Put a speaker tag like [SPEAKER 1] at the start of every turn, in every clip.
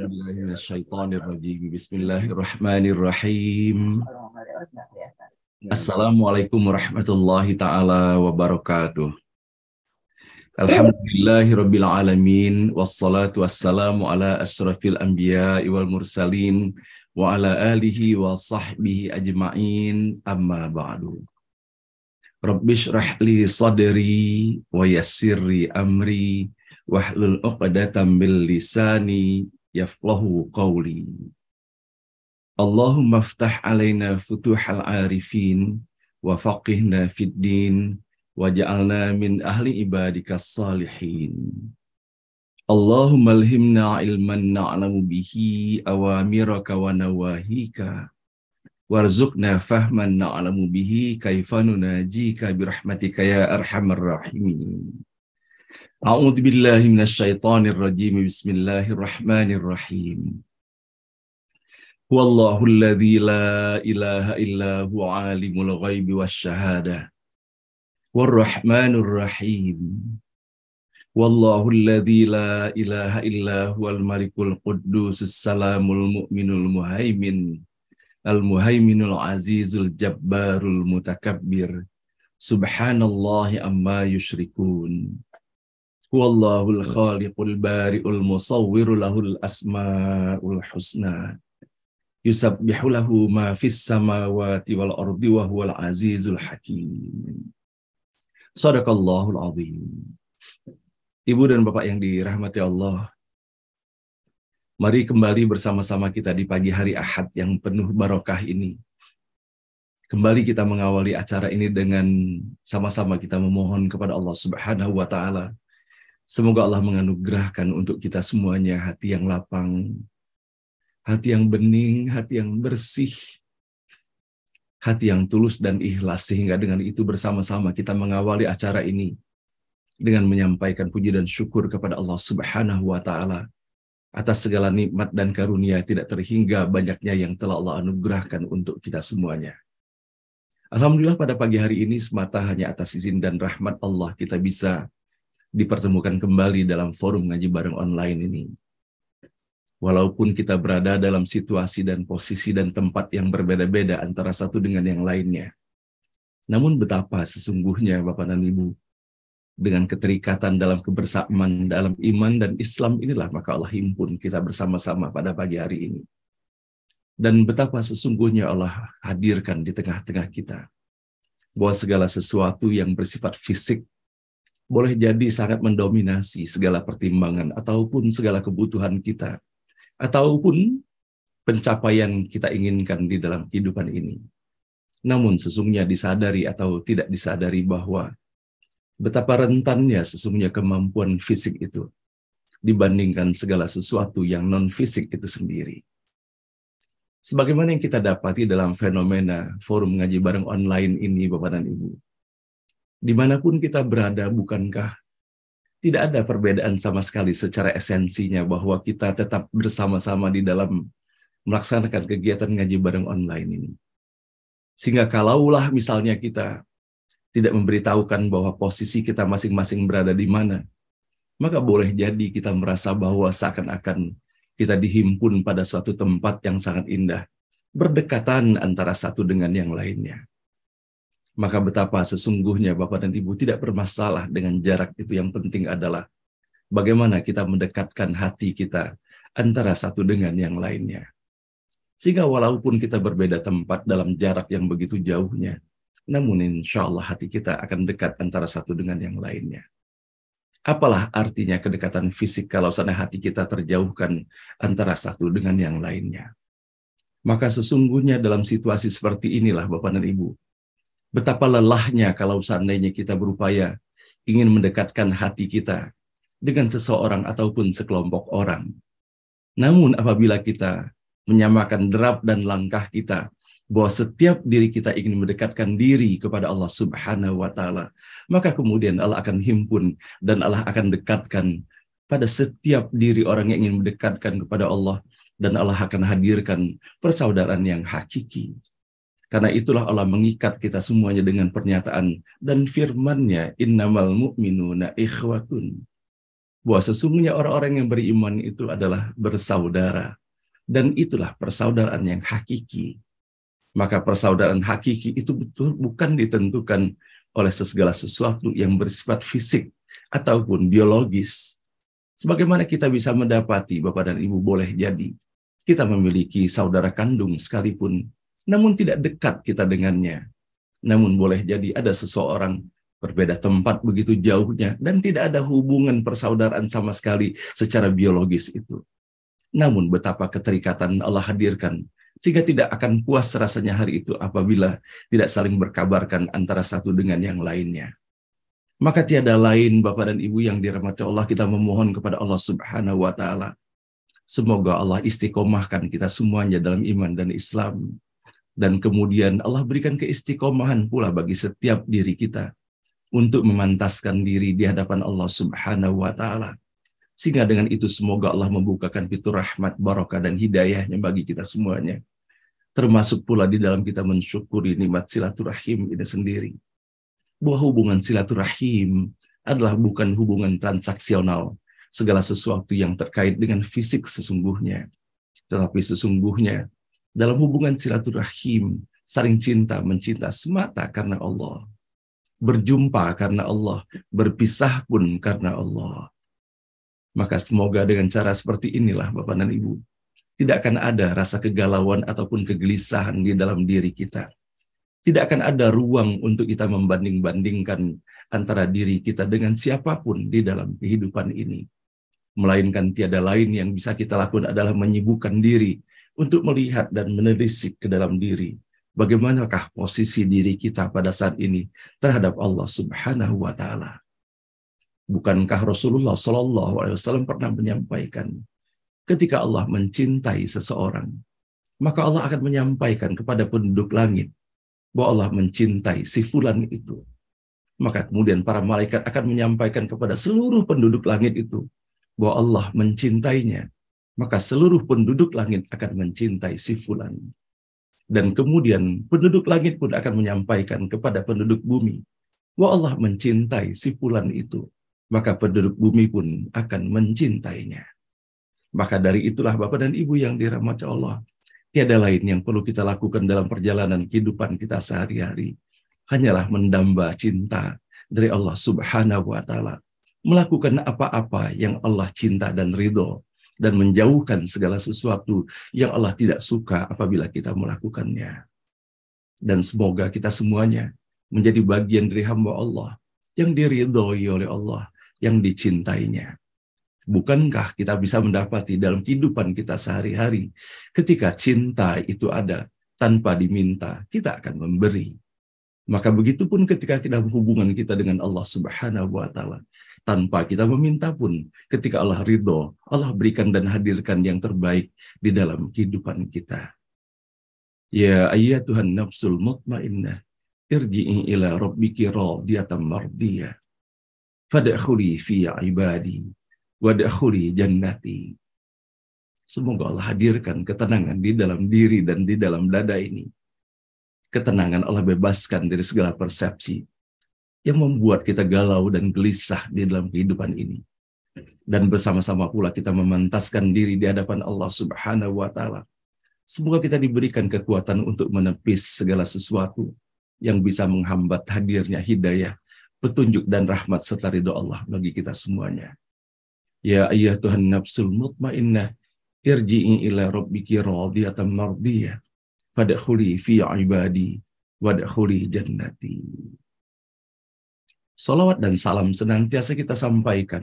[SPEAKER 1] A'udzubillahiminasyaitonirrajim. Bismillahirrahmanirrahim. Assalamualaikum warahmatullahi ta'ala wabarakatuh. Alhamdulillahirabbil alamin wassalatu wassalamu ala asyrafil anbiya'i wal mursalin wa ala alihi wa sahbihi ajma'in, amma ba'du. Rabbishrah li sadri wa yassirli amri wahlul 'uqdatam min lisani yafqahu qawli. Allahumma aftah alaina futuhal arifin wa faqihna fid din waj'alna min ahli ibadikas salihin. Allahumma alhimna ilman na'lamu bihi awamiraka wa nawahika warzuqna fahman na'lamu bihi kaifa nunajika birahmatika ya arhamar rahimin. A'udzu billahi minasyaitonir rajim. Bismillahirrahmanirrahim. Huwallahu alladzi la ilaha illa huwa alimul ghaibi wasyahadah warrahmanur rahim. Wallahu alladzi la ilaha illa huwal malikul quddusus salamul mu'minul muhaimin al-muhaiminul azizul jabbarul mutakabbir. Subhanallahi amma yusyrikun. Huwallahul khaliqul bari'ul musawwiru lahul asma'ul husna. Yusabbihu lahu ma fis samawati wal ardi wa huwal azizul hakim. Shadaqallahul azim. Ibu dan Bapak yang dirahmati Allah, mari kembali bersama-sama kita di pagi hari Ahad yang penuh barokah ini. Kembali kita mengawali acara ini dengan sama-sama kita memohon kepada Allah Subhanahu wa taala. Semoga Allah menganugerahkan untuk kita semuanya hati yang lapang, hati yang bening, hati yang bersih, hati yang tulus dan ikhlas, sehingga dengan itu bersama-sama kita mengawali acara ini dengan menyampaikan puji dan syukur kepada Allah Subhanahu wa taala atas segala nikmat dan karunia tidak terhingga banyaknya yang telah Allah anugerahkan untuk kita semuanya. Alhamdulillah pada pagi hari ini semata hanya atas izin dan rahmat Allah kita bisa dipertemukan kembali dalam forum ngaji bareng online ini. Walaupun kita berada dalam situasi dan posisi dan tempat yang berbeda-beda antara satu dengan yang lainnya. Namun betapa sesungguhnya Bapak dan Ibu, dengan keterikatan dalam kebersamaan dalam iman dan Islam inilah maka Allah himpun kita bersama-sama pada pagi hari ini. Dan betapa sesungguhnya Allah hadirkan di tengah-tengah kita. Bahwa segala sesuatu yang bersifat fisik boleh jadi sangat mendominasi segala pertimbangan ataupun segala kebutuhan kita, ataupun pencapaian kita inginkan di dalam kehidupan ini. Namun sesungguhnya disadari atau tidak disadari bahwa betapa rentannya sesungguhnya kemampuan fisik itu dibandingkan segala sesuatu yang non-fisik itu sendiri. Sebagaimana yang kita dapati dalam fenomena forum ngaji bareng online ini Bapak dan Ibu. Dimanapun kita berada, bukankah tidak ada perbedaan sama sekali secara esensinya bahwa kita tetap bersama-sama di dalam melaksanakan kegiatan ngaji bareng online ini. Sehingga kalaulah misalnya kita tidak memberitahukan bahwa posisi kita masing-masing berada di mana, maka boleh jadi kita merasa bahwa seakan-akan kita dihimpun pada suatu tempat yang sangat indah, berdekatan antara satu dengan yang lainnya. Maka betapa sesungguhnya Bapak dan Ibu tidak bermasalah dengan jarak itu, yang penting adalah bagaimana kita mendekatkan hati kita antara satu dengan yang lainnya. Sehingga walaupun kita berbeda tempat dalam jarak yang begitu jauhnya, namun insya Allah hati kita akan dekat antara satu dengan yang lainnya. Apalah artinya kedekatan fisik kalau sana hati kita terjauhkan antara satu dengan yang lainnya. Maka sesungguhnya dalam situasi seperti inilah Bapak dan Ibu, betapa lelahnya kalau seandainya kita berupaya ingin mendekatkan hati kita dengan seseorang ataupun sekelompok orang. Namun apabila kita menyamakan derap dan langkah kita, bahwa setiap diri kita ingin mendekatkan diri kepada Allah Subhanahu wa taala, maka kemudian Allah akan himpun dan Allah akan dekatkan pada setiap diri orang yang ingin mendekatkan kepada Allah, dan Allah akan hadirkan persaudaraan yang hakiki. Karena itulah Allah mengikat kita semuanya dengan pernyataan dan firman-Nya, innamal mu'minuna ikhwatun. bahwa sesungguhnya orang-orang yang beriman itu adalah bersaudara. Dan itulah persaudaraan yang hakiki. Maka persaudaraan hakiki itu betul bukan ditentukan oleh segala sesuatu yang bersifat fisik ataupun biologis. Sebagaimana kita bisa mendapati, Bapak dan Ibu, boleh jadi kita memiliki saudara kandung sekalipun, namun tidak dekat kita dengannya. Namun boleh jadi ada seseorang berbeda tempat begitu jauhnya dan tidak ada hubungan persaudaraan sama sekali secara biologis itu. Namun betapa keterikatan Allah hadirkan, sehingga tidak akan puas rasanya hari itu apabila tidak saling berkabarkan antara satu dengan yang lainnya. Maka tiada lain, Bapak dan Ibu yang dirahmati Allah, kita memohon kepada Allah Subhanahu wa Ta'ala. Semoga Allah istiqomahkan kita semuanya dalam iman dan Islam. Dan kemudian Allah berikan keistiqomahan pula bagi setiap diri kita untuk memantaskan diri di hadapan Allah Subhanahu wa Ta'ala. Sehingga dengan itu semoga Allah membukakan pintu rahmat, barokah, dan hidayahnya bagi kita semuanya. Termasuk pula di dalam kita mensyukuri nikmat silaturahim ini sendiri. Bahwa hubungan silaturahim adalah bukan hubungan transaksional, segala sesuatu yang terkait dengan fisik sesungguhnya. Tetapi sesungguhnya dalam hubungan silaturahim, saling cinta, mencinta semata karena Allah. Berjumpa karena Allah, berpisah pun karena Allah. Maka semoga dengan cara seperti inilah Bapak dan Ibu, tidak akan ada rasa kegalauan ataupun kegelisahan di dalam diri kita. Tidak akan ada ruang untuk kita membanding-bandingkan antara diri kita dengan siapapun di dalam kehidupan ini. Melainkan tiada lain yang bisa kita lakukan adalah menyibukkan diri untuk melihat dan menelisik ke dalam diri. Bagaimanakah posisi diri kita pada saat ini terhadap Allah Subhanahu wa Ta'ala. Bukankah Rasulullah SAW pernah menyampaikan, ketika Allah mencintai seseorang, maka Allah akan menyampaikan kepada penduduk langit bahwa Allah mencintai si fulan itu. Maka kemudian para malaikat akan menyampaikan kepada seluruh penduduk langit itu bahwa Allah mencintainya. Maka seluruh penduduk langit akan mencintai si fulan. Dan kemudian penduduk langit pun akan menyampaikan kepada penduduk bumi bahwa Allah mencintai si fulan itu. Maka penduduk bumi pun akan mencintainya. Maka dari itulah Bapak dan Ibu yang dirahmati Allah, tiada lain yang perlu kita lakukan dalam perjalanan kehidupan kita sehari-hari. Hanyalah mendamba cinta dari Allah Subhanahu wa Ta'ala. Melakukan apa-apa yang Allah cinta dan ridho. Dan menjauhkan segala sesuatu yang Allah tidak suka apabila kita melakukannya. Dan semoga kita semuanya menjadi bagian dari hamba Allah yang diridhoi oleh Allah, yang dicintainya. Bukankah kita bisa mendapati dalam kehidupan kita sehari-hari, ketika cinta itu ada tanpa diminta, kita akan memberi. Maka begitupun ketika dalam hubungan kita dengan Allah Subhanahu wa Ta'ala, tanpa kita meminta pun, ketika Allah ridho, Allah berikan dan hadirkan yang terbaik di dalam kehidupan kita. Ya ayyatuhan nafsul mutmainnah, irji'i ila rabbiki radiyatan mardiyah. Fadkhuli fi ibadi wadkhuli jannati. Semoga Allah hadirkan ketenangan di dalam diri dan di dalam dada ini. Ketenangan Allah bebaskan dari segala persepsi yang membuat kita galau dan gelisah di dalam kehidupan ini. Dan bersama-sama pula kita memantaskan diri di hadapan Allah Subhanahu wa Ta'ala. Semoga kita diberikan kekuatan untuk menepis segala sesuatu yang bisa menghambat hadirnya hidayah, petunjuk dan rahmat serta ridho Allah bagi kita semuanya. Ya ayyatuhan nafsul mutmainnah, irji'i ila rabbiki radiyatan mardiyah, fadkhuli fi ibadi wadkhuli jannati. Salawat dan salam senantiasa kita sampaikan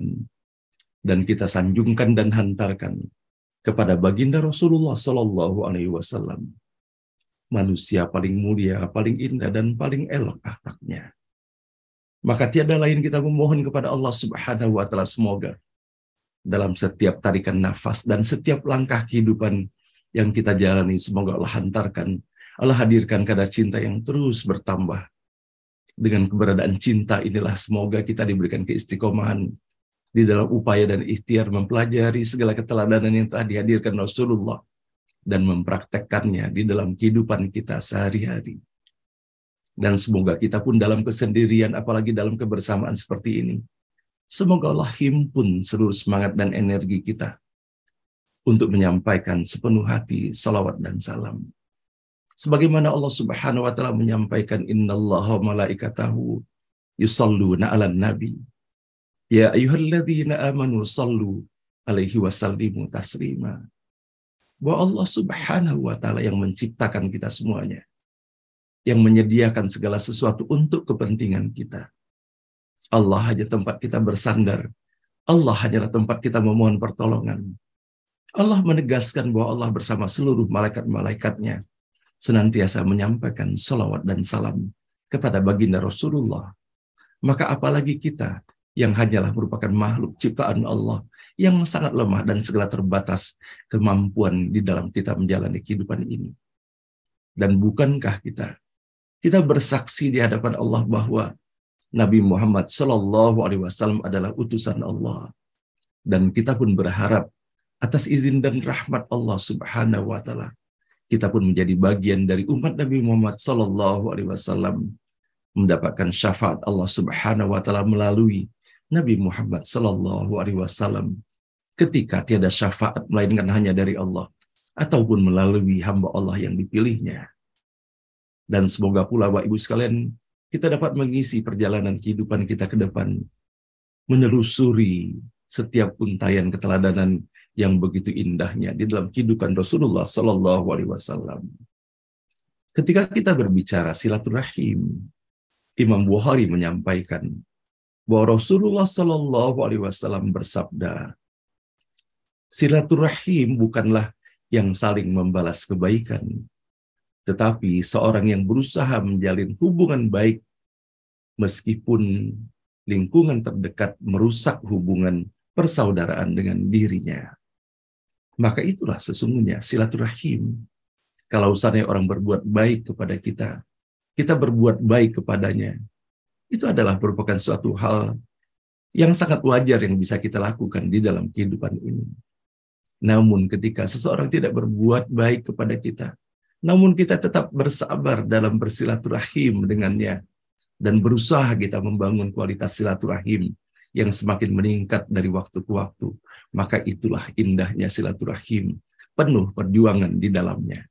[SPEAKER 1] dan kita sanjungkan dan hantarkan kepada baginda Rasulullah Sallallahu Alaihi Wasallam, manusia paling mulia, paling indah dan paling elok akhlaknya. Maka tiada lain kita memohon kepada Allah Subhanahu wa Ta'ala, semoga dalam setiap tarikan nafas dan setiap langkah kehidupan yang kita jalani, semoga Allah hantarkan, Allah hadirkan kadar cinta yang terus bertambah. Dengan keberadaan cinta inilah semoga kita diberikan keistiqomahan di dalam upaya dan ikhtiar mempelajari segala keteladanan yang telah dihadirkan Rasulullah dan mempraktekkannya di dalam kehidupan kita sehari-hari. Dan semoga kita pun dalam kesendirian, apalagi dalam kebersamaan seperti ini, Semoga Allah himpun seluruh semangat dan energi kita untuk menyampaikan sepenuh hati salawat dan salam. Sebagaimana Allah Subhanahu wa taala menyampaikan, innallaha wa malaikatahu yusalluna 'alan nabi. Ya ayyuhalladzina amanu sallu alaihi wasallimu taslima. Bahwa Allah Subhanahu wa taala yang menciptakan kita semuanya, yang menyediakan segala sesuatu untuk kepentingan kita. Allah hanya tempat kita bersandar. Allah hanyalah tempat kita memohon pertolongan. Allah menegaskan bahwa Allah bersama seluruh malaikat-malaikatnya senantiasa menyampaikan salawat dan salam kepada baginda Rasulullah. Maka apalagi kita yang hanyalah merupakan makhluk ciptaan Allah yang sangat lemah dan segala terbatas kemampuan di dalam kita menjalani kehidupan ini. Dan bukankah kita bersaksi di hadapan Allah bahwa Nabi Muhammad SAW adalah utusan Allah. Dan kita pun berharap atas izin dan rahmat Allah Subhanahu wa taala, kita pun menjadi bagian dari umat Nabi Muhammad SAW, mendapatkan syafaat Allah Subhanahu wa taala melalui Nabi Muhammad SAW, ketika tiada syafaat melainkan hanya dari Allah ataupun melalui hamba Allah yang dipilihnya. Dan semoga pula Bapak Ibu sekalian, kita dapat mengisi perjalanan kehidupan kita ke depan, menelusuri setiap untayan keteladanan yang begitu indahnya di dalam kehidupan Rasulullah SAW. Ketika kita berbicara silaturahim, Imam Bukhari menyampaikan bahwa Rasulullah SAW bersabda, silaturahim bukanlah yang saling membalas kebaikan, tetapi seorang yang berusaha menjalin hubungan baik meskipun lingkungan terdekat merusak hubungan persaudaraan dengan dirinya. Maka itulah sesungguhnya silaturahim. Kalau seandainya orang berbuat baik kepada kita, kita berbuat baik kepadanya, itu adalah merupakan suatu hal yang sangat wajar yang bisa kita lakukan di dalam kehidupan ini. Namun ketika seseorang tidak berbuat baik kepada kita, namun kita tetap bersabar dalam bersilaturahim dengannya, dan berusaha kita membangun kualitas silaturahim yang semakin meningkat dari waktu ke waktu, maka itulah indahnya silaturahim, penuh perjuangan di dalamnya.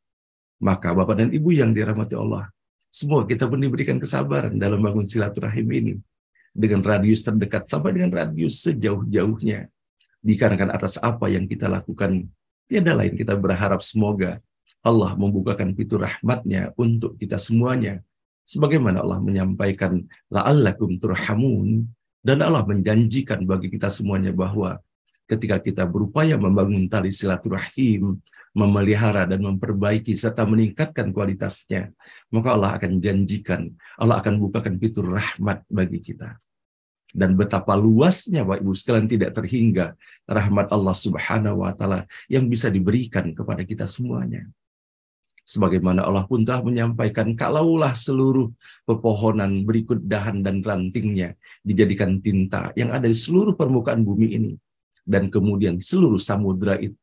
[SPEAKER 1] Maka Bapak dan Ibu yang dirahmati Allah, semua kita pun diberikan kesabaran dalam bangun silaturahim ini, dengan radius terdekat sampai dengan radius sejauh-jauhnya. Dikarenakan atas apa yang kita lakukan, tiada lain kita berharap semoga Allah membukakan pintu rahmatnya untuk kita semuanya. Sebagaimana Allah menyampaikan, la'allakum turhamun, dan Allah menjanjikan bagi kita semuanya bahwa ketika kita berupaya membangun tali silaturahim, memelihara dan memperbaiki serta meningkatkan kualitasnya, maka Allah akan janjikan, Allah akan bukakan pintu rahmat bagi kita. Dan betapa luasnya Bapak Ibu sekalian tidak terhingga rahmat Allah Subhanahu wa taala yang bisa diberikan kepada kita semuanya. Sebagaimana Allah pun telah menyampaikan, kalaulah seluruh pepohonan berikut dahan dan rantingnya dijadikan tinta yang ada di seluruh permukaan bumi ini, dan kemudian seluruh samudra itu,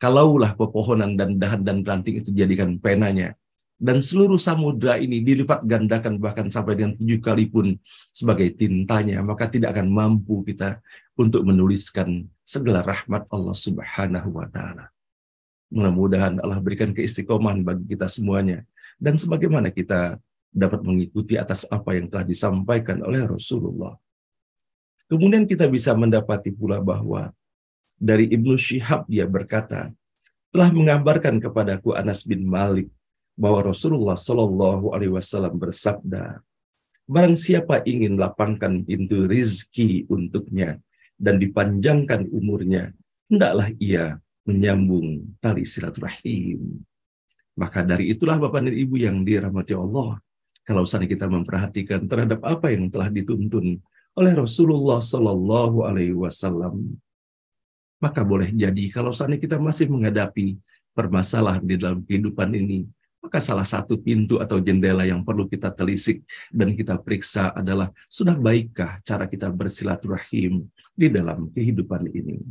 [SPEAKER 1] kalaulah pepohonan dan dahan dan ranting itu dijadikan penanya, dan seluruh samudra ini dilipat gandakan bahkan sampai dengan 7 kali pun sebagai tintanya, maka tidak akan mampu kita untuk menuliskan segala rahmat Allah Subhanahu wa taala. Mudah-mudahan Allah berikan keistiqomahan bagi kita semuanya, dan sebagaimana kita dapat mengikuti atas apa yang telah disampaikan oleh Rasulullah. Kemudian kita bisa mendapati pula bahwa dari Ibnu Syihab dia berkata, telah mengabarkan kepadaku Anas bin Malik bahwa Rasulullah SAW bersabda, barang siapa ingin lapangkan pintu rizki untuknya dan dipanjangkan umurnya, hendaklah ia menyambung tali silaturahim. Maka dari itulah Bapak dan Ibu yang dirahmati Allah, kalau seandainya kita memperhatikan terhadap apa yang telah dituntun oleh Rasulullah SAW, maka boleh jadi kalau seandainya kita masih menghadapi permasalahan di dalam kehidupan ini, maka salah satu pintu atau jendela yang perlu kita telisik dan kita periksa adalah, sudah baikkah cara kita bersilaturahim di dalam kehidupan ini.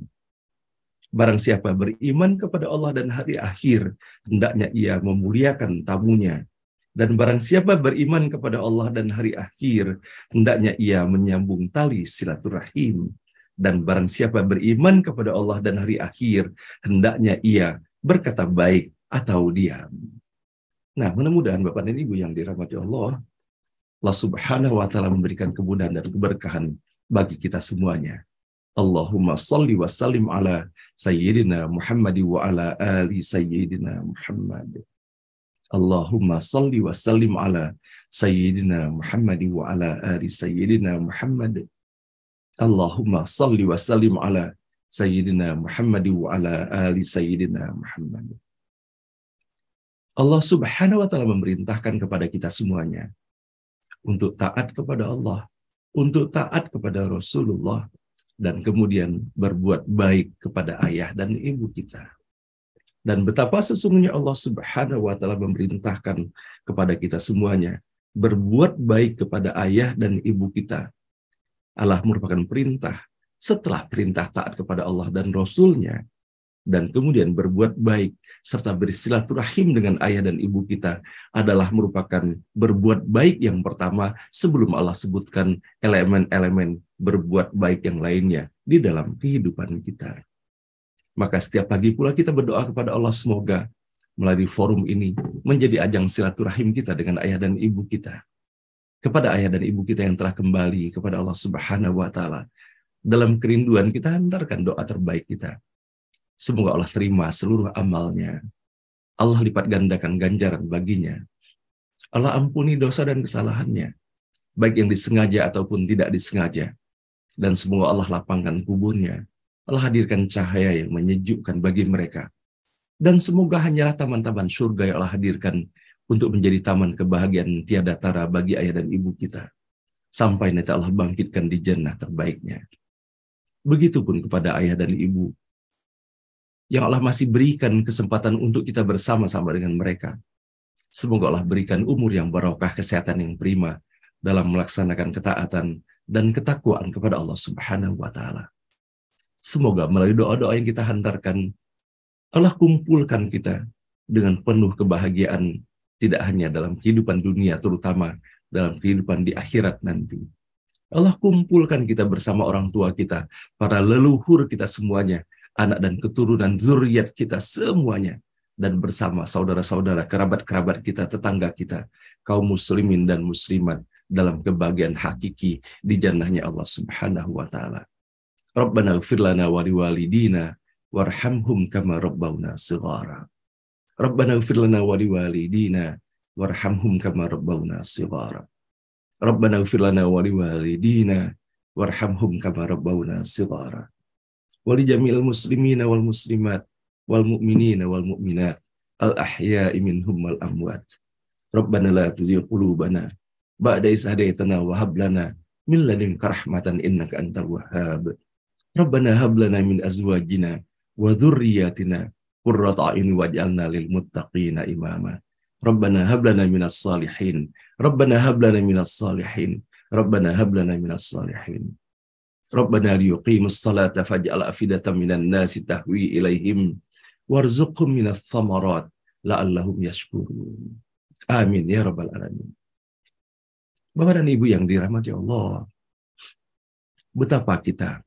[SPEAKER 1] Barang siapa beriman kepada Allah dan hari akhir, hendaknya ia memuliakan tamunya. Dan barang siapa beriman kepada Allah dan hari akhir, hendaknya ia menyambung tali silaturahim. Dan barang siapa beriman kepada Allah dan hari akhir, hendaknya ia berkata baik atau diam. Nah, mudah-mudahan Bapak dan Ibu yang dirahmati Allah, Allah Subhanahu wa Ta'ala memberikan kemudahan dan keberkahan bagi kita semuanya. Allahumma salli wa sallim ala Sayyidina Muhammad wa ala ali Sayyidina Muhammad. Allahumma salli wa sallim ala Sayyidina Muhammad wa ala ali Sayyidina Muhammad. Allahumma salli wa sallim ala Sayyidina Muhammad wa ala ali Sayyidina Muhammad. Allah Subhanahu wa Ta'ala memerintahkan kepada kita semuanya untuk taat kepada Allah, untuk taat kepada Rasulullah, dan kemudian berbuat baik kepada ayah dan ibu kita. Dan betapa sesungguhnya Allah Subhanahu wa Ta'ala memerintahkan kepada kita semuanya berbuat baik kepada ayah dan ibu kita. Allah merupakan perintah setelah perintah taat kepada Allah dan Rasul-Nya, dan kemudian berbuat baik serta bersilaturahim dengan ayah dan ibu kita adalah merupakan berbuat baik yang pertama sebelum Allah sebutkan elemen-elemen berbuat baik yang lainnya di dalam kehidupan kita. Maka setiap pagi pula kita berdoa kepada Allah semoga melalui forum ini menjadi ajang silaturahim kita dengan ayah dan ibu kita. Kepada ayah dan ibu kita yang telah kembali kepada Allah Subhanahu wa Ta'ala. Dalam kerinduan kita hantarkan doa terbaik kita. Semoga Allah terima seluruh amalnya. Allah lipat gandakan ganjaran baginya. Allah ampuni dosa dan kesalahannya, baik yang disengaja ataupun tidak disengaja. Dan semoga Allah lapangkan kuburnya. Allah hadirkan cahaya yang menyejukkan bagi mereka. Dan semoga hanyalah taman-taman surga yang Allah hadirkan untuk menjadi taman kebahagiaan tiada tara bagi ayah dan ibu kita. Sampai nanti Allah bangkitkan di jannah terbaiknya. Begitupun kepada ayah dan ibu yang Allah masih berikan kesempatan untuk kita bersama-sama dengan mereka. Semoga Allah berikan umur yang barokah, kesehatan yang prima dalam melaksanakan ketaatan dan ketakwaan kepada Allah Subhanahu wa Ta'ala. Semoga melalui doa-doa yang kita hantarkan, Allah kumpulkan kita dengan penuh kebahagiaan, tidak hanya dalam kehidupan dunia, terutama dalam kehidupan di akhirat nanti. Allah kumpulkan kita bersama orang tua kita, para leluhur kita semuanya, anak dan keturunan zuriat kita semuanya, dan bersama saudara-saudara, kerabat-kerabat kita, tetangga kita, kaum muslimin dan muslimat dalam kebahagiaan hakiki di jannahnya Allah Subhanahu wa Ta'ala. Rabbana ighfir lana wa liwalidina warhamhum kama rabbawna shighara. Rabbana ighfir lana wa liwalidina warhamhum kama rabbawna shighara. Rabbana ighfir lana wa liwalidina warhamhum kama rabbawna shighara. Wa li jami'il muslimina wal muslimat wal mu'minina wal mu'minat al ahya'i minhum wal amwat. Rabbana la tuzigh qulubana ba'da idh hadaytana wa hab lana min ladunka rahmatan innaka antal wahhab. Rabbana hab lana min azwajina wa dhurriyyatina qurrata a'yun waj'alna lil muttaqina imama. Rabbana hab lana minas salihin. Rabbana hab lana minas salihin. Rabbana hab lana minas salihin. Rabbana liyuqimus salata faj'al afidatan minan nasi tahwi ilaihim warzuqhum minats thamarat la'allahum yashkurun. Amin ya rabbal alamin. Bapak dan Ibu yang dirahmati Allah, betapa kita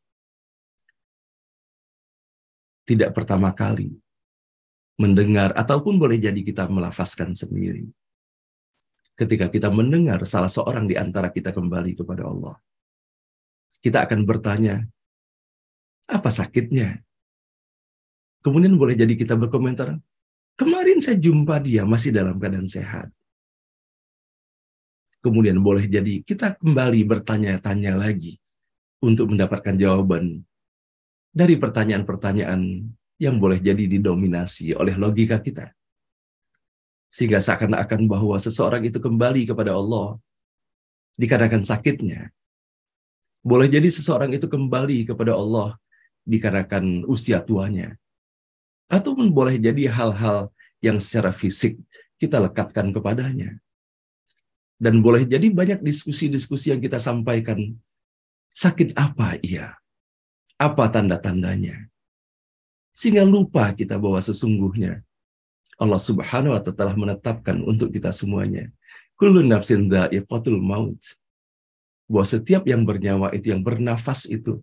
[SPEAKER 1] tidak pertama kali mendengar, ataupun boleh jadi kita melafazkan sendiri. Ketika kita mendengar salah seorang di antara kita kembali kepada Allah, kita akan bertanya, apa sakitnya? Kemudian boleh jadi kita berkomentar, kemarin saya jumpa dia masih dalam keadaan sehat. Kemudian boleh jadi kita kembali bertanya-tanya lagi untuk mendapatkan jawaban dari pertanyaan-pertanyaan yang boleh jadi didominasi oleh logika kita. Sehingga seakan-akan bahwa seseorang itu kembali kepada Allah dikarenakan sakitnya. Boleh jadi seseorang itu kembali kepada Allah dikarenakan usia tuanya. Ataupun boleh jadi hal-hal yang secara fisik kita lekatkan kepadanya. Dan boleh jadi banyak diskusi-diskusi yang kita sampaikan. Sakit apa ia? Apa tanda-tandanya? Sehingga lupa kita bahwa sesungguhnya Allah Subhanahu wa Ta'ala telah menetapkan untuk kita semuanya. Kullu nafsin dha'iqatul maut. Bahwa setiap yang bernyawa itu, yang bernafas itu,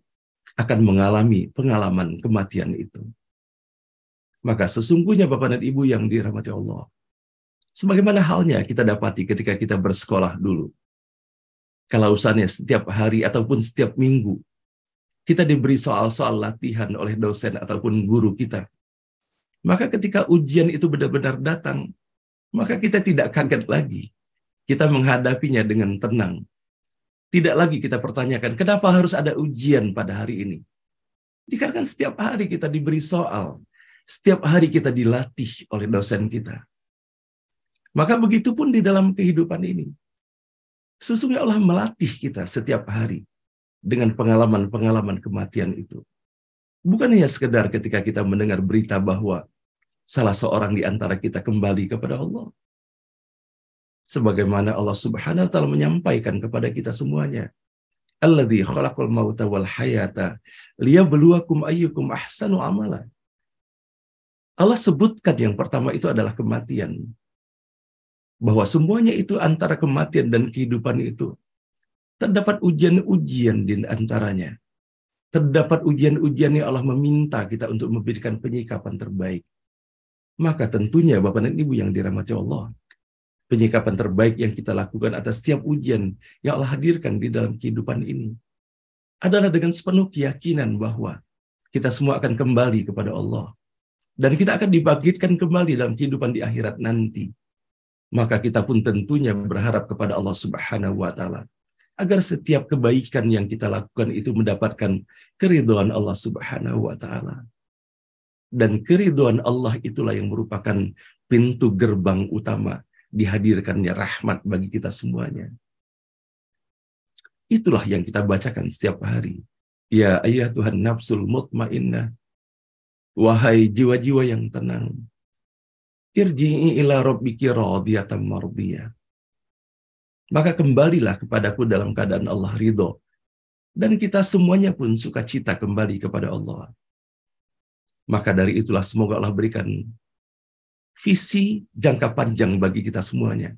[SPEAKER 1] akan mengalami pengalaman kematian itu. Maka sesungguhnya Bapak dan Ibu yang dirahmati Allah, sebagaimana halnya kita dapati ketika kita bersekolah dulu. Kalau usahanya setiap hari ataupun setiap minggu, kita diberi soal-soal latihan oleh dosen ataupun guru kita. Maka ketika ujian itu benar-benar datang, maka kita tidak kaget lagi. Kita menghadapinya dengan tenang. Tidak lagi kita pertanyakan, kenapa harus ada ujian pada hari ini? Dikarenakan setiap hari kita diberi soal. Setiap hari kita dilatih oleh dosen kita. Maka begitu pun di dalam kehidupan ini. Sesungguhnya Allah melatih kita setiap hari dengan pengalaman-pengalaman kematian itu. Bukan hanya sekedar ketika kita mendengar berita bahwa salah seorang di antara kita kembali kepada Allah. Sebagaimana Allah Subhanahu wa taala menyampaikan kepada kita semuanya. Alladzi khalaqal mauta wal hayata liyabluwakum ayyukum ahsanu amala. Allah sebutkan yang pertama itu adalah kematian. Bahwa semuanya itu antara kematian dan kehidupan itu terdapat ujian-ujian di antaranya. Terdapat ujian-ujian yang Allah meminta kita untuk memberikan penyikapan terbaik. Maka tentunya Bapak dan Ibu yang dirahmati Allah, penyikapan terbaik yang kita lakukan atas setiap ujian yang Allah hadirkan di dalam kehidupan ini adalah dengan sepenuh keyakinan bahwa kita semua akan kembali kepada Allah. Dan kita akan dibangkitkan kembali dalam kehidupan di akhirat nanti. Maka kita pun tentunya berharap kepada Allah Subhanahu wa taala agar setiap kebaikan yang kita lakukan itu mendapatkan keridhaan Allah Subhanahu wa taala. Dan keridhaan Allah itulah yang merupakan pintu gerbang utama dihadirkannya rahmat bagi kita semuanya. Itulah yang kita bacakan setiap hari. Ya ayyatuhan nafsul mutmainnah, wahai jiwa-jiwa yang tenang, irji'i ila rabbiki radiyatan mardiyah. Maka kembalilah kepadaku dalam keadaan Allah ridho. Dan kita semuanya pun sukacita kembali kepada Allah. Maka dari itulah semoga Allah berikan visi jangka panjang bagi kita semuanya.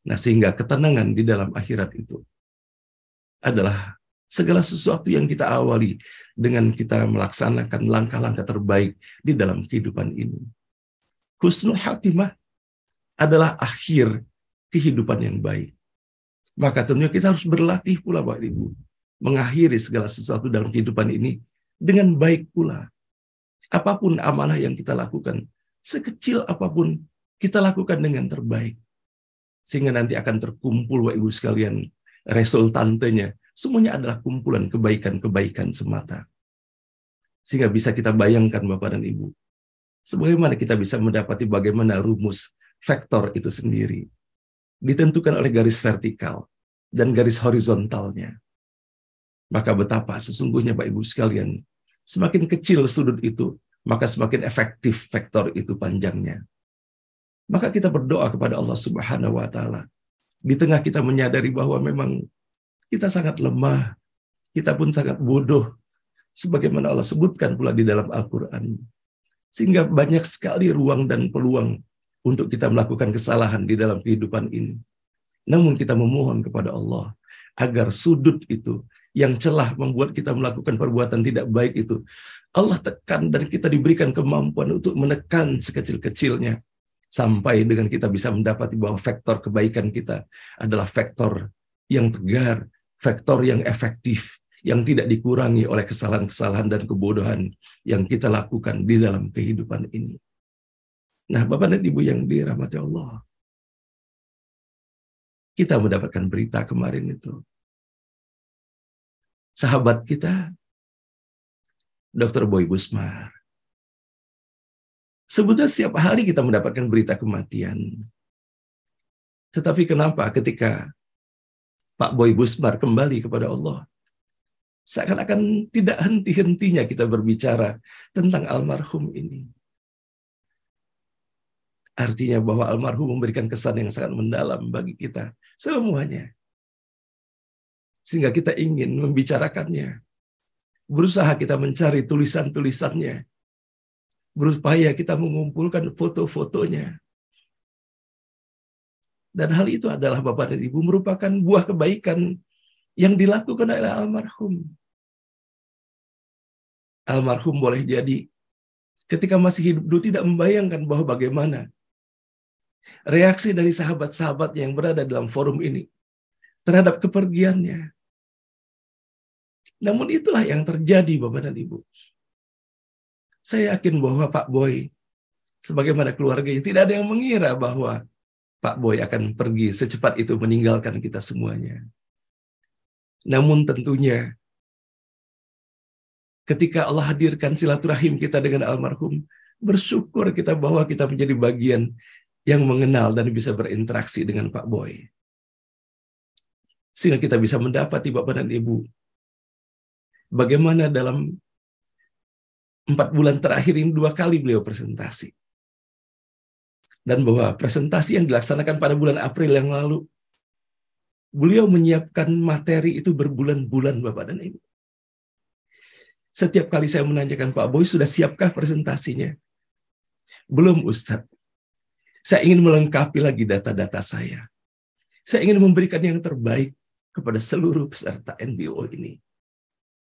[SPEAKER 1] Nah, sehingga ketenangan di dalam akhirat itu adalah segala sesuatu yang kita awali dengan kita melaksanakan langkah-langkah terbaik di dalam kehidupan ini. Husnul Khatimah adalah akhir kehidupan yang baik. Maka tentunya kita harus berlatih pula Bapak Ibu, mengakhiri segala sesuatu dalam kehidupan ini dengan baik pula. Apapun amanah yang kita lakukan, sekecil apapun kita lakukan dengan terbaik. Sehingga nanti akan terkumpul Bapak Ibu sekalian, resultantenya semuanya adalah kumpulan kebaikan-kebaikan semata. Sehingga bisa kita bayangkan Bapak dan Ibu, sebagaimana kita bisa mendapati bagaimana rumus vektor itu sendiri. Ditentukan oleh garis vertikal dan garis horizontalnya. Maka betapa sesungguhnya Bapak Ibu sekalian, semakin kecil sudut itu, maka semakin efektif vektor itu panjangnya. Maka kita berdoa kepada Allah Subhanahu wa taala. Di tengah kita menyadari bahwa memang kita sangat lemah, kita pun sangat bodoh, sebagaimana Allah sebutkan pula di dalam Al-Quran. Sehingga banyak sekali ruang dan peluang untuk kita melakukan kesalahan di dalam kehidupan ini. Namun kita memohon kepada Allah agar sudut itu yang celah membuat kita melakukan perbuatan tidak baik itu Allah tekan dan kita diberikan kemampuan untuk menekan sekecil-kecilnya sampai dengan kita bisa mendapati bahwa vektor kebaikan kita adalah vektor yang tegar, vektor yang efektif, yang tidak dikurangi oleh kesalahan-kesalahan dan kebodohan yang kita lakukan di dalam kehidupan ini. Nah, Bapak dan Ibu yang dirahmati Allah, kita mendapatkan berita kemarin itu. Sahabat kita, Dr. Boy Busmar. Sebetulnya setiap hari kita mendapatkan berita kematian. Tetapi kenapa ketika Pak Boy Busmar kembali kepada Allah, seakan-akan tidak henti-hentinya kita berbicara tentang almarhum ini. Artinya bahwa almarhum memberikan kesan yang sangat mendalam bagi kita semuanya. Sehingga kita ingin membicarakannya. Berusaha kita mencari tulisan-tulisannya. Berupaya kita mengumpulkan foto-fotonya. Dan hal itu adalah Bapak dan Ibu merupakan buah kebaikan yang dilakukan oleh almarhum. almarhum boleh jadi ketika masih hidup dulu tidak membayangkan bahwa bagaimana reaksi dari sahabat-sahabat yang berada dalam forum ini terhadap kepergiannya. Namun itulah yang terjadi, Bapak dan Ibu. Saya yakin bahwa Pak Boy, sebagaimana keluarganya, tidak ada yang mengira bahwa Pak Boy akan pergi secepat itu meninggalkan kita semuanya. Namun tentunya, ketika Allah hadirkan silaturahim kita dengan almarhum, bersyukur kita bahwa kita menjadi bagian yang mengenal dan bisa berinteraksi dengan Pak Boy. Sehingga kita bisa mendapati Bapak dan Ibu, bagaimana dalam 4 bulan terakhir ini 2 kali beliau presentasi. Dan bahwa presentasi yang dilaksanakan pada bulan April yang lalu, beliau menyiapkan materi itu berbulan-bulan, Bapak dan Ibu. Setiap kali saya menanyakan, Pak Boy, sudah siapkah presentasinya? Belum, Ustadz. Saya ingin melengkapi lagi data-data saya. Saya ingin memberikan yang terbaik kepada seluruh peserta NBO ini.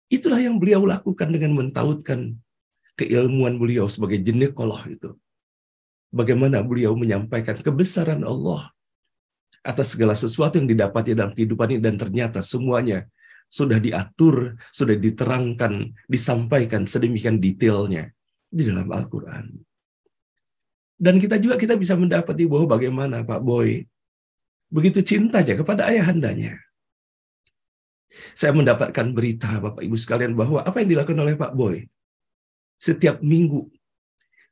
[SPEAKER 1] Itulah yang beliau lakukan dengan mentautkan keilmuan beliau sebagai ginekoloh itu. Bagaimana beliau menyampaikan kebesaran Allah atas segala sesuatu yang didapati dalam kehidupan ini, dan ternyata semuanya sudah diatur, sudah diterangkan, disampaikan sedemikian detailnya di dalam Al-Quran. Dan kita bisa mendapati bahwa bagaimana Pak Boy begitu cintanya kepada ayahandanya. Saya mendapatkan berita, Bapak Ibu sekalian, bahwa apa yang dilakukan oleh Pak Boy setiap minggu,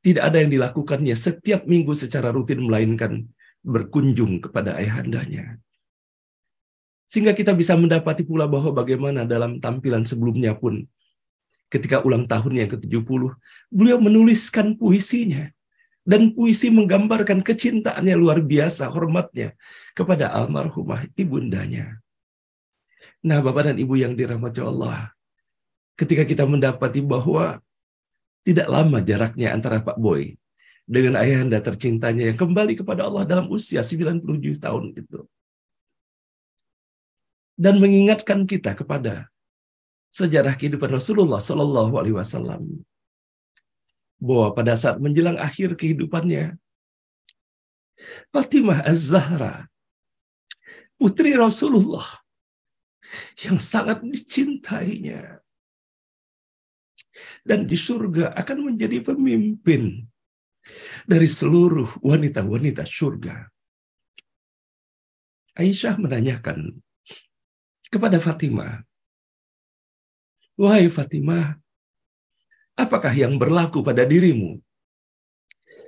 [SPEAKER 1] tidak ada yang dilakukannya setiap minggu secara rutin, melainkan berkunjung kepada ayahandanya. Sehingga kita bisa mendapati pula bahwa bagaimana dalam tampilan sebelumnya pun, ketika ulang tahun yang ke-70, beliau menuliskan puisinya. Dan puisi menggambarkan kecintaannya luar biasa, hormatnya kepada almarhumah ibundanya. Nah, Bapak dan Ibu yang dirahmati Allah, ketika kita mendapati bahwa tidak lama jaraknya antara Pak Boy dengan ayahanda tercintanya yang kembali kepada Allah dalam usia 97 tahun itu. Dan mengingatkan kita kepada sejarah kehidupan Rasulullah Sallallahu Alaihi Wasallam, bahwa pada saat menjelang akhir kehidupannya, Fatimah Az-Zahra, putri Rasulullah yang sangat dicintainya, dan di surga akan menjadi pemimpin dari seluruh wanita-wanita surga. Aisyah menanyakan kepada Fatimah, "Wahai Fatimah, apakah yang berlaku pada dirimu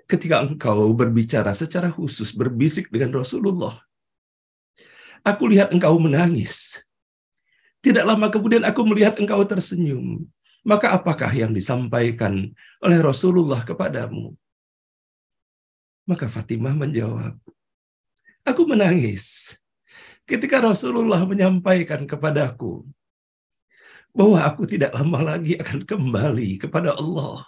[SPEAKER 1] ketika engkau berbicara secara khusus, berbisik dengan Rasulullah? Aku lihat engkau menangis. Tidak lama kemudian aku melihat engkau tersenyum. Maka apakah yang disampaikan oleh Rasulullah kepadamu?" Maka Fatimah menjawab, "Aku menangis ketika Rasulullah menyampaikan kepadaku bahwa aku tidak lama lagi akan kembali kepada Allah.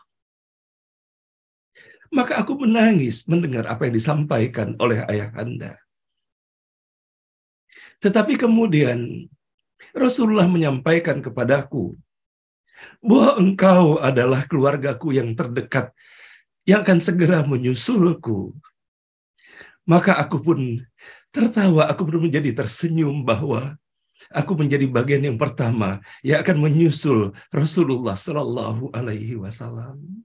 [SPEAKER 1] Maka aku menangis mendengar apa yang disampaikan oleh ayahanda. Tetapi kemudian Rasulullah menyampaikan kepadaku bahwa engkau adalah keluargaku yang terdekat, yang akan segera menyusulku. Maka aku pun tertawa, aku pun menjadi tersenyum bahwa aku menjadi bagian yang pertama yang akan menyusul Rasulullah Sallallahu Alaihi Wasallam."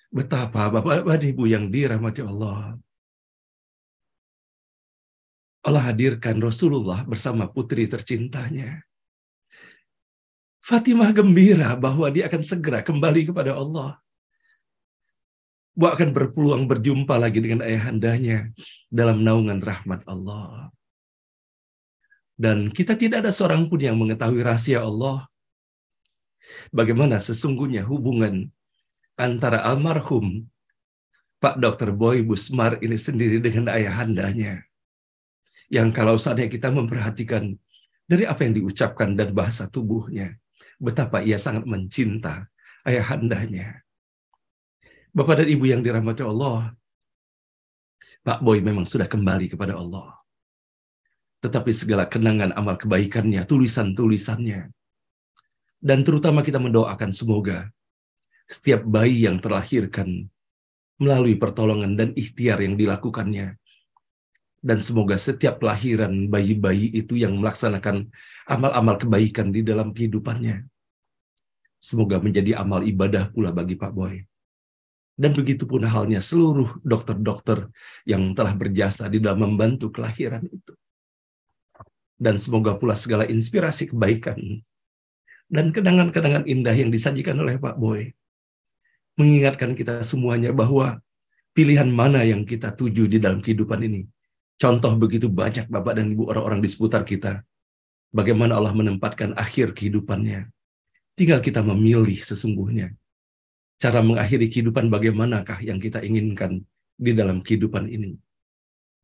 [SPEAKER 1] Betapa Bapak dan Ibu yang dirahmati Allah, Allah hadirkan Rasulullah bersama putri tercintanya. Fatimah gembira bahwa dia akan segera kembali kepada Allah, bahwa akan berpeluang berjumpa lagi dengan ayahandanya dalam naungan rahmat Allah. Dan kita tidak ada seorang pun yang mengetahui rahasia Allah, bagaimana sesungguhnya hubungan antara almarhum Pak Dr. Boy Busmar ini sendiri dengan ayahandanya. Yang kalau saatnya kita memperhatikan dari apa yang diucapkan dan bahasa tubuhnya, betapa ia sangat mencinta ayahandanya. Bapak dan Ibu yang dirahmati Allah, Pak Boy memang sudah kembali kepada Allah. Tetapi segala kenangan amal kebaikannya, tulisan-tulisannya, Dan terutama kita mendoakan semoga setiap bayi yang terlahirkan melalui pertolongan dan ikhtiar yang dilakukannya. Dan semoga setiap kelahiran bayi-bayi itu yang melaksanakan amal-amal kebaikan di dalam kehidupannya, semoga menjadi amal ibadah pula bagi Pak Boy. Dan begitu pun halnya seluruh dokter-dokter yang telah berjasa di dalam membantu kelahiran itu. Dan semoga pula segala inspirasi kebaikan dan kenangan-kenangan indah yang disajikan oleh Pak Boy mengingatkan kita semuanya bahwa pilihan mana yang kita tuju di dalam kehidupan ini. Contoh begitu banyak Bapak dan Ibu orang-orang di seputar kita. Bagaimana Allah menempatkan akhir kehidupannya. Tinggal kita memilih sesungguhnya. Cara mengakhiri kehidupan bagaimanakah yang kita inginkan di dalam kehidupan ini.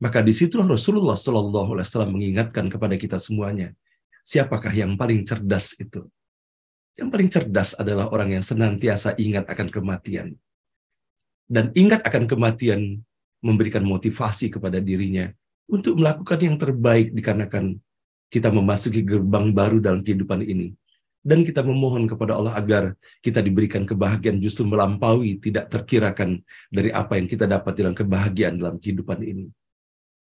[SPEAKER 1] Maka disitulah Rasulullah SAW mengingatkan kepada kita semuanya. Siapakah yang paling cerdas itu? Yang paling cerdas adalah orang yang senantiasa ingat akan kematian. Dan ingat akan kematian memberikan motivasi kepada dirinya untuk melakukan yang terbaik dikarenakan kita memasuki gerbang baru dalam kehidupan ini. Dan kita memohon kepada Allah agar kita diberikan kebahagiaan justru melampaui, tidak terkirakan dari apa yang kita dapat dalam kebahagiaan dalam kehidupan ini.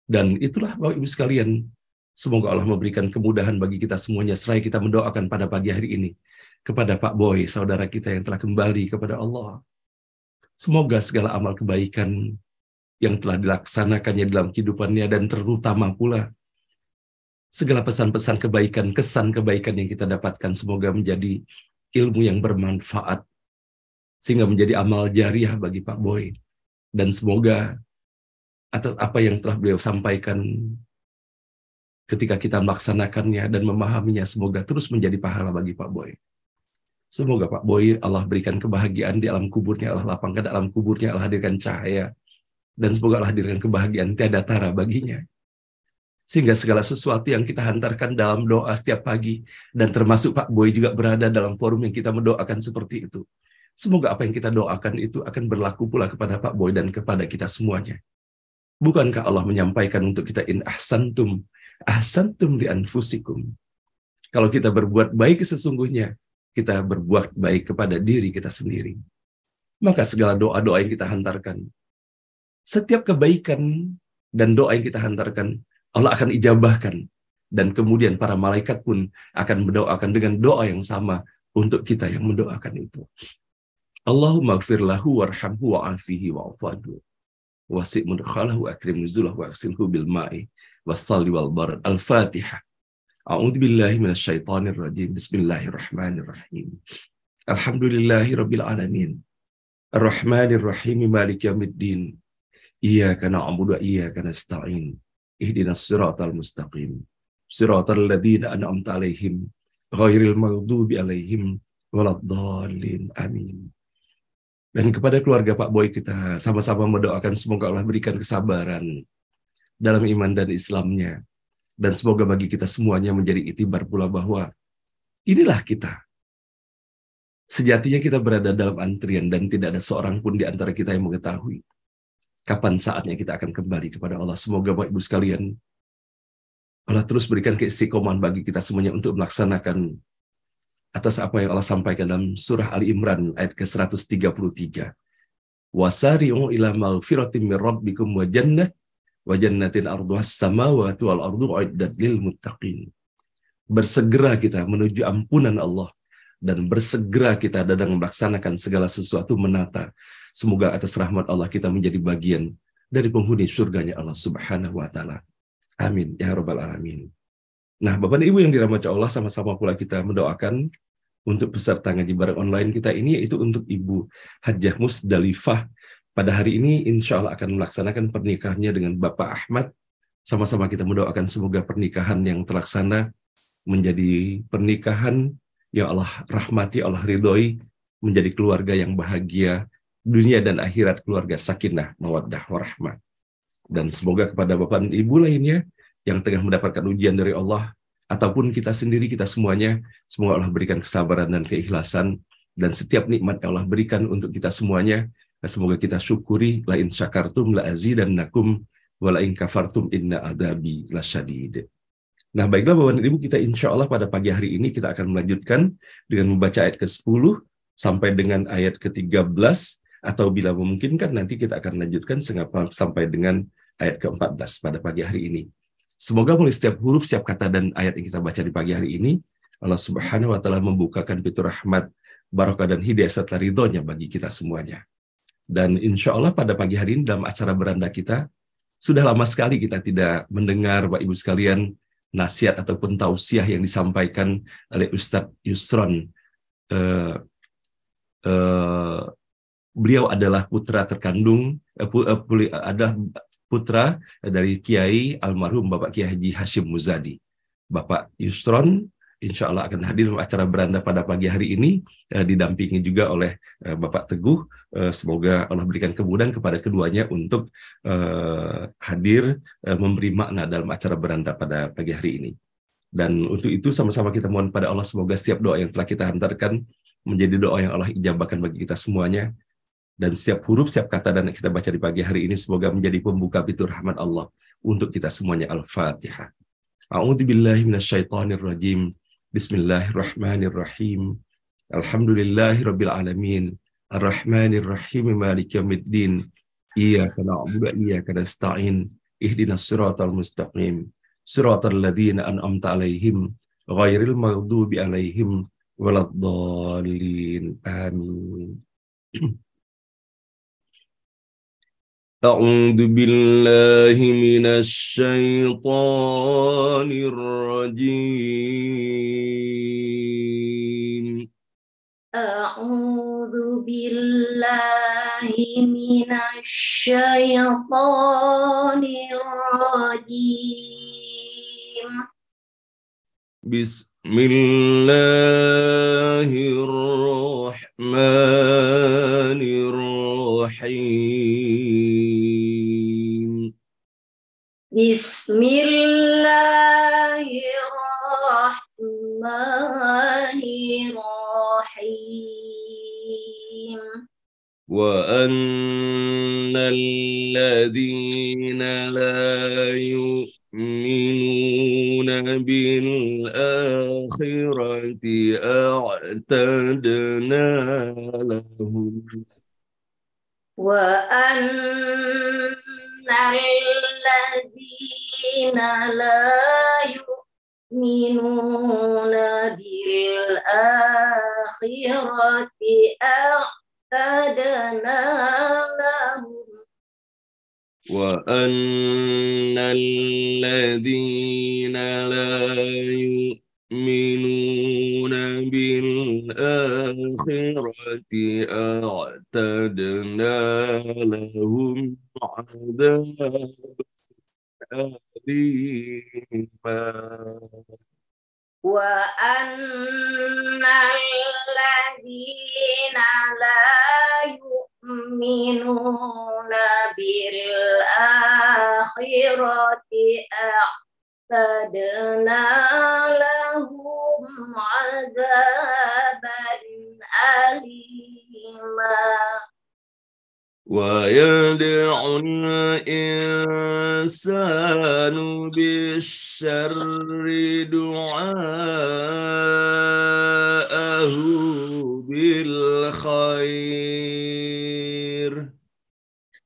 [SPEAKER 1] Dan itulah Bapak Ibu sekalian, semoga Allah memberikan kemudahan bagi kita semuanya. Seraya kita mendoakan pada pagi hari ini kepada Pak Boy, saudara kita yang telah kembali kepada Allah. Semoga segala amal kebaikan yang telah dilaksanakannya dalam kehidupannya dan terutama pula segala pesan-pesan kebaikan, kesan kebaikan yang kita dapatkan semoga menjadi ilmu yang bermanfaat sehingga menjadi amal jariah bagi Pak Boy. Dan semoga atas apa yang telah beliau sampaikan ketika kita melaksanakannya dan memahaminya semoga terus menjadi pahala bagi Pak Boy. Semoga Pak Boy Allah berikan kebahagiaan di alam kuburnya, Allah lapangkan alam kuburnya, Allah hadirkan cahaya. Dan semoga Allah hadirkan kebahagiaan tiada tara baginya. Sehingga segala sesuatu yang kita hantarkan dalam doa setiap pagi, dan termasuk Pak Boy juga berada dalam forum yang kita mendoakan seperti itu. Semoga apa yang kita doakan itu akan berlaku pula kepada Pak Boy dan kepada kita semuanya. Bukankah Allah menyampaikan untuk kita in ahsantum li anfusikum. Kalau kita berbuat baik sesungguhnya, kita berbuat baik kepada diri kita sendiri. Maka segala doa-doa yang kita hantarkan, setiap kebaikan dan doa yang kita hantarkan, Allah akan ijabahkan. Dan kemudian para malaikat pun akan mendoakan dengan doa yang sama untuk kita yang mendoakan itu. Allahumma gfir lahu warhamhu wa'afihi wa'afadu. Wasi' mudkhalahu akrim nuzulahu wa'aksilhu bil ma'i wathali wal barad. Al-Fatihah. A'udzu billahi minasyaitonir rajim. Bismillahirrahmanirrahim. Alhamdulillahi rabbil alamin. Ar-Rahmanir Rahim Maliki Yaumiddin. Iyyaka na'budu wa iyyaka nasta'in. Ihdinas siratal mustaqim. Siratal ladzina an'amta 'alaihim ghairil maghdubi 'alaihim waladdallin. Amin. Dan kepada keluarga Pak Boy kita sama-sama mendoakan semoga Allah berikan kesabaran dalam iman dan Islamnya. Dan semoga bagi kita semuanya menjadi itibar pula bahwa inilah kita. Sejatinya kita berada dalam antrian dan tidak ada seorang pun di antara kita yang mengetahui kapan saatnya kita akan kembali kepada Allah. Semoga Bapak Ibu sekalian, Allah terus berikan keistiqomahan bagi kita semuanya untuk melaksanakan atas apa yang Allah sampaikan dalam surah Ali Imran ayat ke-133. Wasari'u ila maghfiratin min rabbikum wa jannatin arduhas samawati wal ardu uiddat lil muttaqin. Bersegera kita menuju ampunan Allah dan bersegera kita dalam melaksanakan segala sesuatu menata. Semoga atas rahmat Allah kita menjadi bagian dari penghuni surganya Allah Subhanahu wa Ta'ala. Amin ya rabbal alamin. Nah, Bapak dan Ibu yang dirahmati Allah, sama-sama pula kita mendoakan untuk peserta ngaji bareng online kita ini, yaitu untuk Ibu Hajjah Musdalifah. Pada hari ini insya Allah akan melaksanakan pernikahannya dengan Bapak Ahmad. Sama-sama kita mendoakan semoga pernikahan yang terlaksana menjadi pernikahan yang Allah rahmati, Allah ridhoi, menjadi keluarga yang bahagia dunia dan akhirat, keluarga sakinah, mawaddah, warahmah. Dan semoga kepada Bapak dan Ibu lainnya yang tengah mendapatkan ujian dari Allah, ataupun kita sendiri, kita semuanya, semoga Allah berikan kesabaran dan keikhlasan, dan setiap nikmat yang Allah berikan untuk kita semuanya, semoga kita syukuri. La in syakartum la azidannakum wa la in kafartum inna adzabi lasyadid. Nah, baiklah Bapak dan Ibu, kita insya Allah pada pagi hari ini kita akan melanjutkan dengan membaca ayat ke-10 sampai dengan ayat ke-13, atau bila memungkinkan nanti kita akan lanjutkan sampai dengan ayat ke-14 pada pagi hari ini. Semoga melalui setiap huruf, setiap kata dan ayat yang kita baca di pagi hari ini, Allah Subhanahu wa Ta'ala membukakan pintu rahmat, barakah dan hidayah serta ridhonya bagi kita semuanya. Dan insya Allah pada pagi hari ini dalam acara beranda kita, sudah lama sekali kita tidak mendengar Bapak Ibu sekalian nasihat ataupun tausiah yang disampaikan oleh Ustadz Yusron. Beliau adalah putra terkandung, adalah putra dari Kiai almarhum Bapak Kiai Haji Hashim Muzadi. Bapak Yusron insya Allah akan hadir dalam acara beranda pada pagi hari ini, didampingi juga oleh Bapak Teguh. Semoga Allah berikan kemudahan kepada keduanya untuk hadir memberi makna dalam acara beranda pada pagi hari ini. Dan untuk itu sama-sama kita mohon pada Allah semoga setiap doa yang telah kita hantarkan menjadi doa yang Allah ijabahkan bagi kita semuanya. Dan setiap huruf, setiap kata dan yang kita baca di pagi hari ini semoga menjadi pembuka pintu rahmat Allah untuk kita semuanya. Al-Fatihah. A'udzubillahi minasyaitonirrajim. Bismillahirrahmanirrahim. Alhamdulillahirabbil alamin. Arrahmanirrahim. Maliki yaumiddin. Iyyaka na'budu wa iyyaka nasta'in. Ihdinas siratal mustaqim. Siratal ladzina an'amta 'alaihim ghairil maghdubi 'alaihim waladdallin. Amin. أعوذ بالله من الشيطان الرجيم
[SPEAKER 2] أعوذ بالله من الشيطان الرجيم
[SPEAKER 1] بسم الله الرحمن الرحيم
[SPEAKER 2] بسم الله الرحمن الرحيم
[SPEAKER 1] وأن الذين لا يؤمنون بالآخرة أعتدنا لهم
[SPEAKER 2] وأن الذين لا يؤمنون بالآخرة أعتدنا لهم
[SPEAKER 1] وأن الذين لا يؤمنون بالآخرة أعتدنا لهم عذابا أليما
[SPEAKER 2] وأن الذين لا يؤمنون بالآخرة أعتدنا لهم عذابا أليما
[SPEAKER 1] ويدعو الإنسان بالشر دعاءه بالخير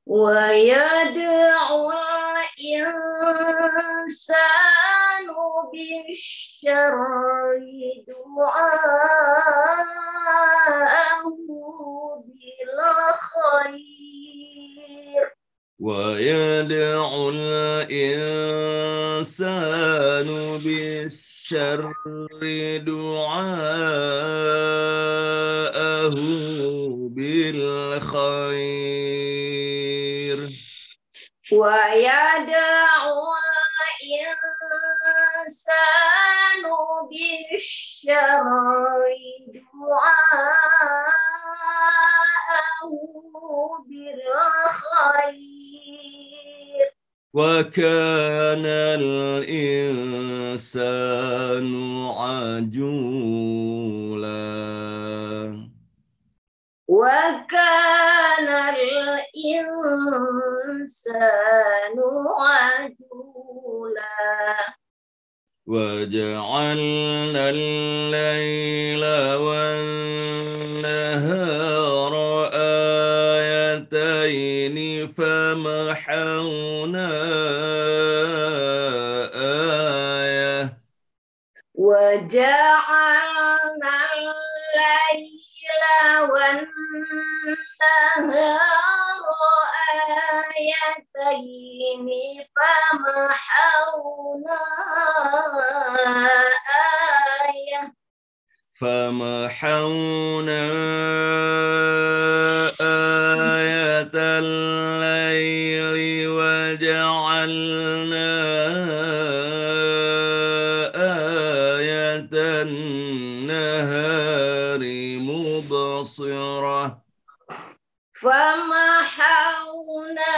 [SPEAKER 2] ويدعو الإنسان بالشر دعاءه بالخير
[SPEAKER 1] ويدعو الإنسان بالشر دعاءه بالخير
[SPEAKER 2] ويدعو الإنسان بالشر دعاءه بالخير
[SPEAKER 1] وكان الإنسان عجولا
[SPEAKER 2] وكان الإنسان عجولا
[SPEAKER 1] وجعلنا الليل والنهار آيتين فمحونا آية
[SPEAKER 2] وجعلنا الليل والنهار آيتين فمحونا
[SPEAKER 1] آية الليل وجعلنا آية النهار مبصرة
[SPEAKER 2] فمحونا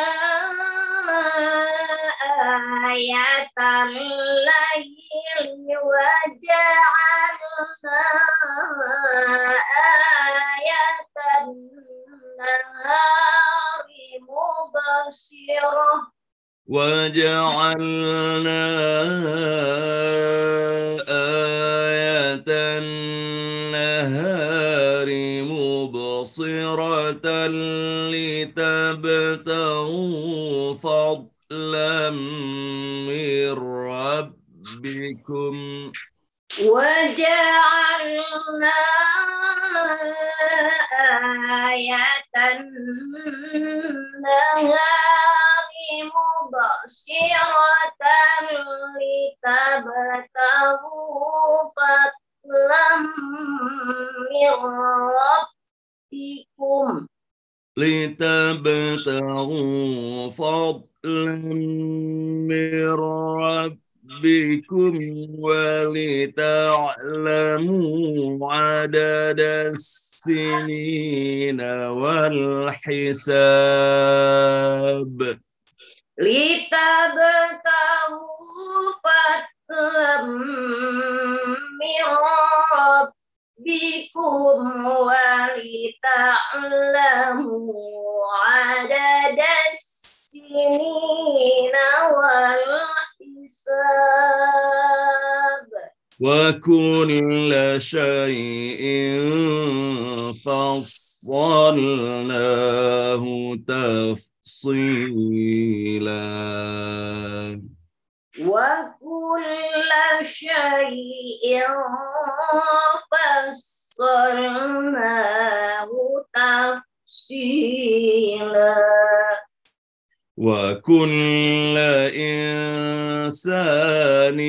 [SPEAKER 2] آية الليل وجعلنا آية النهار مبصرة
[SPEAKER 1] وجعلنا آية النهار مبصرة لتبتغوا فضلا من ربكم
[SPEAKER 2] وجعلنا آية النهار مبصرة لتبتغوا فضلا من ربكم
[SPEAKER 1] ولتعلموا عدد السنين والحساب
[SPEAKER 2] لتبتغوا فضلا من ربكم ولتعلموا عدد السنين والحساب
[SPEAKER 1] وكل شيء فصلناه تفصيلا
[SPEAKER 2] وكل شيء فصلناه تفصيلا
[SPEAKER 1] وكل إنسان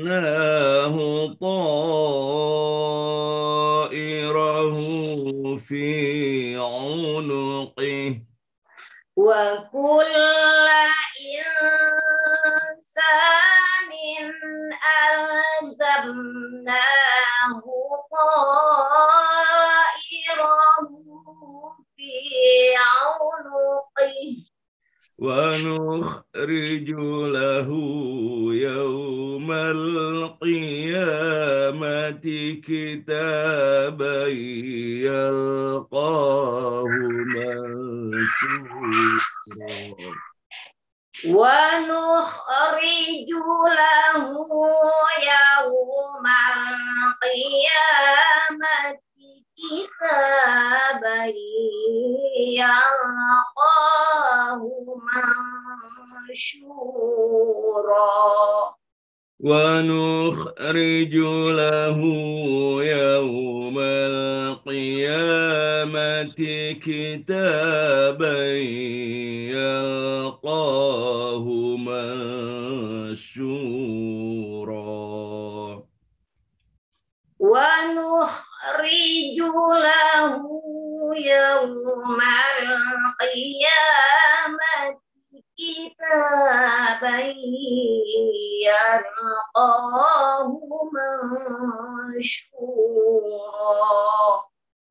[SPEAKER 1] ألزمناه طائره في عنقه
[SPEAKER 2] وكل إنسان ألزمناه طائره في عنقه
[SPEAKER 1] ونخرج له يوم القيامة كتابا يلقاه منشورا
[SPEAKER 2] ونخرج له يوم القيامة كتابا يلقاه منشورا
[SPEAKER 1] ونخرج له يوم القيامة كتابا يلقاه منشورا
[SPEAKER 2] ونخرج له يوم القيامة كتابا يلقاه منشورا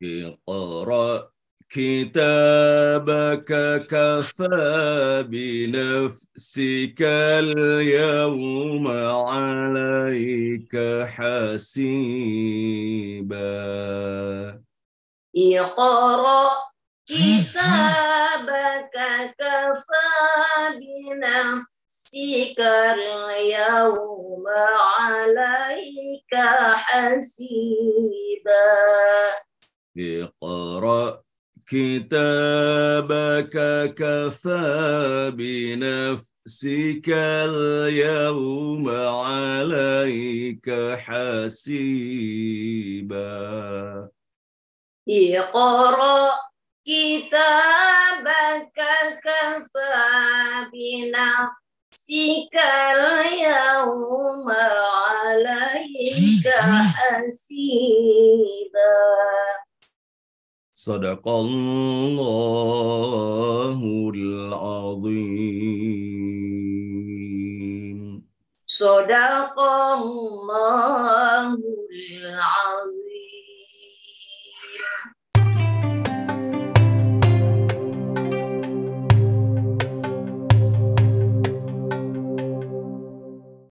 [SPEAKER 1] اقرأ كتابك كفى بنفسك اليوم عليك حسيبا
[SPEAKER 2] اقرأ كتابك كفى بنفسك نفسك اليوم عليك حسيبا
[SPEAKER 1] اقرأ كتابك كفى بنفسك اليوم عليك حسيبا
[SPEAKER 2] اقرأ كتابك كفى بنفسك اليوم عليك حسيبا
[SPEAKER 1] صدق الله العظيم.
[SPEAKER 2] صدق الله العظيم.